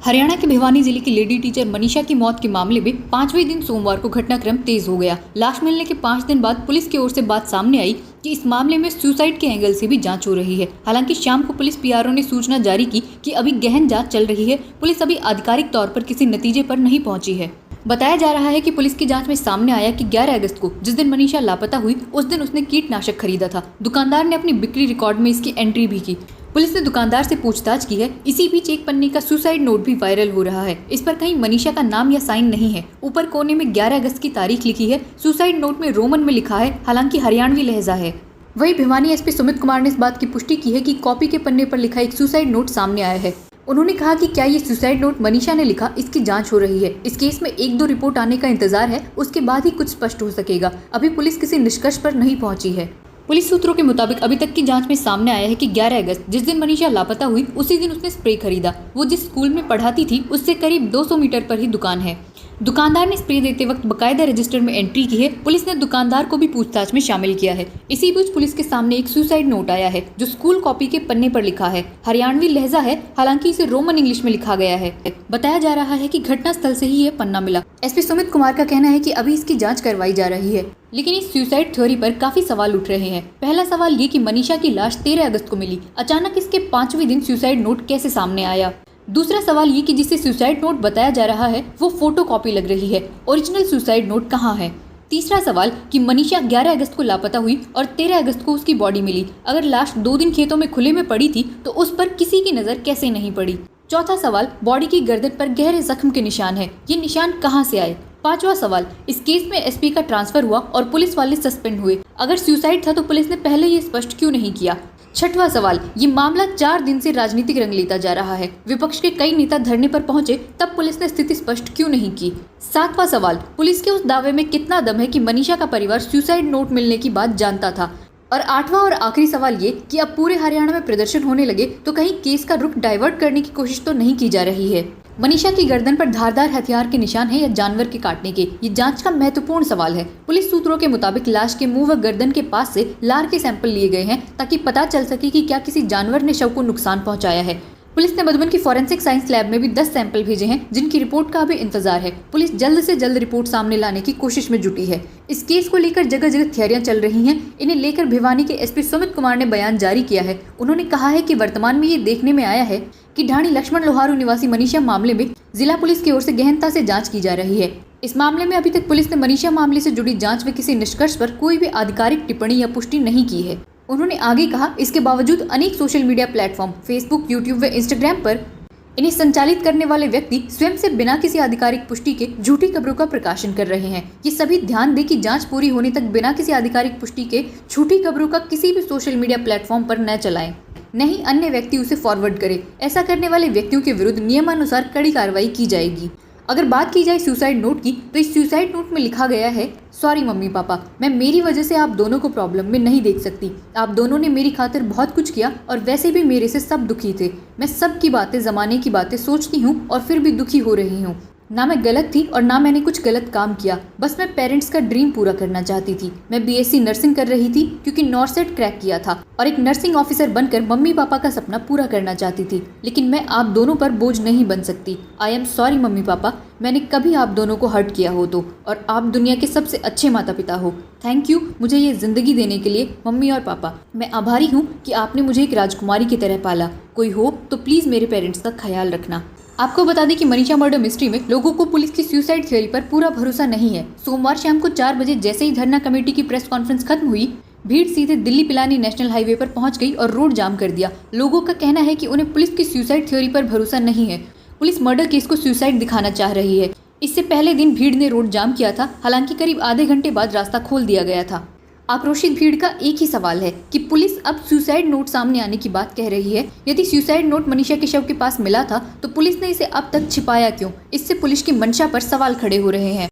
हरियाणा के भिवानी जिले की लेडी टीचर मनीषा की मौत के मामले में 5वें दिन सोमवार को घटनाक्रम तेज हो गया। लाश मिलने के 5 दिन बाद पुलिस की ओर से बात सामने आई कि इस मामले में सुसाइड के एंगल से भी जांच हो रही है। हालांकि शाम को पुलिस पीआरओ ने सूचना जारी की कि अभी गहन जांच चल रही है। पुलिस अभी आधिकारिक तौर पर किसी नतीजे पर नहीं पहुंची है। बताया जा रहा है कि पुलिस की जांच में सामने आया कि 11 अगस्त को जिस दिन मनीषा लापता हुई उस दिन उसने कीटनाशक खरीदा था। दुकानदार ने अपनी बिक्री रिकॉर्ड में इसकी एंट्री भी की। पुलिस ने दुकानदार से पूछताछ की है। इसी बीच एक पन्ने का सुसाइड नोट भी वायरल हो रहा है। इस पर कहीं मनीषा का नाम या साइन नहीं है। ऊपर कोने में 11 अगस्त की तारीख लिखी है। सुसाइड नोट में रोमन में लिखा है, हालांकि हरियाणवी लहजा है। वहीं भिवानी एसपी सुमित कुमार ने इस बात की पुष्टि की है कि कॉपी के पन्ने पर लिखा एक सुसाइड नोट सामने आया है। उन्होंने कहा कि क्या ये सुसाइड नोट मनीषा ने लिखा, इसकी जांच हो रही है। इस केस में 1-2 रिपोर्ट आने का इंतजार है, उसके बाद ही कुछ स्पष्ट हो सकेगा। अभी पुलिस किसी निष्कर्ष पर नहीं पहुंची है। पुलिस सूत्रों के मुताबिक अभी तक की जांच में सामने आया है कि 11 अगस्त जिस दिन मनीषा लापता हुई उसी दिन उसने स्प्रे खरीदा। वो जिस स्कूल में पढ़ाती थी उससे करीब 200 मीटर पर ही दुकान है। दुकानदार ने स्प्रे देते वक्त बकायदा रजिस्टर में एंट्री की है। पुलिस ने दुकानदार को भी पूछताछ में शामिल किया है। इसी बीच पुलिस के सामने एक सुसाइड नोट आया है जो स्कूल कॉपी के पन्ने पर लिखा है। हरियाणवी लहजा है, हालांकि इसे रोमन इंग्लिश में लिखा गया है। बताया जा रहा है कि घटना स्थल से ही ये पन्ना मिला। एसपी सुमित कुमार का कहना है कि अभी इसकी जांच करवाई जा रही है, लेकिन इस सुसाइड थ्योरी पर काफी सवाल उठ रहे हैं। पहला सवाल ये कि मनीषा की लाश 13 अगस्त को मिली, अचानक इसके 5वें दिन सुसाइड नोट कैसे सामने आया। दूसरा सवाल ये कि जिसे सुसाइड नोट बताया जा रहा है वो फोटो कॉपी लग रही है, ओरिजिनल सुसाइड नोट कहाँ है। तीसरा सवाल कि मनीषा 11 अगस्त को लापता हुई और 13 अगस्त को उसकी बॉडी मिली। अगर लाश 2 दिन खेतों में खुले में पड़ी थी तो उस पर किसी की नजर कैसे नहीं पड़ी। चौथा सवाल, बॉडी की गर्दन पर गहरे जख्म के निशान है, ये निशान कहाँ से आए। पांचवा सवाल, इस केस में एसपी का ट्रांसफर हुआ और पुलिस वाले सस्पेंड हुए। अगर सुसाइड था तो पुलिस ने पहले ये स्पष्ट क्यों नहीं किया। छठवां सवाल, ये मामला 4 दिन से राजनीतिक रंग लेता जा रहा है। विपक्ष के कई नेता धरने पर पहुंचे, तब पुलिस ने स्थिति स्पष्ट क्यों नहीं की। सातवां सवाल, पुलिस के उस दावे में कितना दम है कि मनीषा का परिवार सुसाइड नोट मिलने की बात जानता था। और आठवां और आखिरी सवाल ये कि अब पूरे हरियाणा में प्रदर्शन होने लगे तो कहीं केस का रुख डाइवर्ट करने की कोशिश तो नहीं की जा रही है। मनीषा की गर्दन पर धारदार हथियार के निशान है या जानवर के काटने के, ये जांच का महत्वपूर्ण सवाल है। पुलिस सूत्रों के मुताबिक लाश के मुंह व गर्दन के पास से लार के सैंपल लिए गए हैं ताकि पता चल सके कि क्या किसी जानवर ने शव को नुकसान पहुंचाया है। पुलिस ने मधुबन की फॉरेंसिक साइंस लैब में भी 10 सैंपल भेजे हैं, जिनकी रिपोर्ट का भी इंतजार है। पुलिस जल्द से जल्द रिपोर्ट सामने लाने की कोशिश में जुटी है। इस केस को लेकर जगह जगह थियरियां चल रही हैं। इन्हें लेकर भिवानी के एसपी सुमित कुमार ने बयान जारी किया है। उन्होंने कहा है कि वर्तमान में ये देखने में आया है कि ढाणी लक्ष्मण लोहारू निवासी मनीषा मामले में जिला पुलिस की ओर से गहनता से जांच की जा रही है। इस मामले में अभी तक पुलिस ने मनीषा मामले से जुड़ी जांच व किसी निष्कर्ष पर कोई भी आधिकारिक टिप्पणी या पुष्टि नहीं की है। उन्होंने आगे कहा, इसके बावजूद अनेक social media platform Facebook, YouTube व इंस्टाग्राम पर इन्हें संचालित करने वाले व्यक्ति स्वयं से बिना किसी आधिकारिक पुष्टि के झूठी खबरों का प्रकाशन कर रहे हैं। ये सभी ध्यान दें कि जांच पूरी होने तक बिना किसी आधिकारिक पुष्टि के झूठी खबरों का किसी भी सोशल मीडिया प्लेटफॉर्म पर न चलाएं, नहीं अन्य व्यक्ति उसे फॉरवर्ड करे। ऐसा करने वाले व्यक्तियों के विरुद्ध नियमानुसार कड़ी कार्रवाई की जाएगी। अगर बात की जाए सुसाइड नोट की, तो इस सुसाइड नोट में लिखा गया है, सॉरी मम्मी पापा, मैं मेरी वजह से आप दोनों को प्रॉब्लम में नहीं देख सकती। आप दोनों ने मेरी खातिर बहुत कुछ किया और वैसे भी मेरे से सब दुखी थे। मैं सब की बातें, जमाने की बातें सोचती हूँ और फिर भी दुखी हो रही हूँ। ना मैं गलत थी और ना मैंने कुछ गलत काम किया, बस मैं पेरेंट्स का ड्रीम पूरा करना चाहती थी। मैं बीएससी नर्सिंग कर रही थी क्योंकि नॉर्सेट क्रैक किया था और एक नर्सिंग ऑफिसर बनकर मम्मी पापा का सपना पूरा करना चाहती थी, लेकिन मैं आप दोनों पर बोझ नहीं बन सकती। I am sorry mummy papa, मैंने कभी आप दोनों को हर्ट किया हो तो, और आप दुनिया के सबसे अच्छे माता पिता हो। थैंक यू मुझे ये जिंदगी देने के लिए मम्मी और पापा। मैं आभारी हूँ कि आपने मुझे एक राजकुमारी की तरह पाला। कोई हो तो प्लीज मेरे पेरेंट्स का ख्याल रखना। आपको बता दें कि मनीषा मर्डर मिस्ट्री में लोगों को पुलिस की सुसाइड थ्योरी पर पूरा भरोसा नहीं है। सोमवार शाम को 4 बजे जैसे ही धरना कमेटी की प्रेस कॉन्फ्रेंस खत्म हुई, भीड़ सीधे दिल्ली पिलानी नेशनल हाईवे पर पहुंच गई और रोड जाम कर दिया। लोगों का कहना है कि उन्हें पुलिस की सुसाइड थ्योरी पर भरोसा नहीं है। पुलिस मर्डर केस को सुसाइड दिखाना चाह रही है। इससे पहले दिन भीड़ ने रोड जाम किया था, हालांकि करीब आधे घंटे बाद रास्ता खोल दिया गया था। आक्रोशित भीड़ का एक ही सवाल है कि पुलिस अब सुसाइड नोट सामने आने की बात कह रही है। यदि सुसाइड नोट मनीषा के शव के पास मिला था तो पुलिस ने इसे अब तक छिपाया क्यों। इससे पुलिस की मंशा पर सवाल खड़े हो रहे हैं।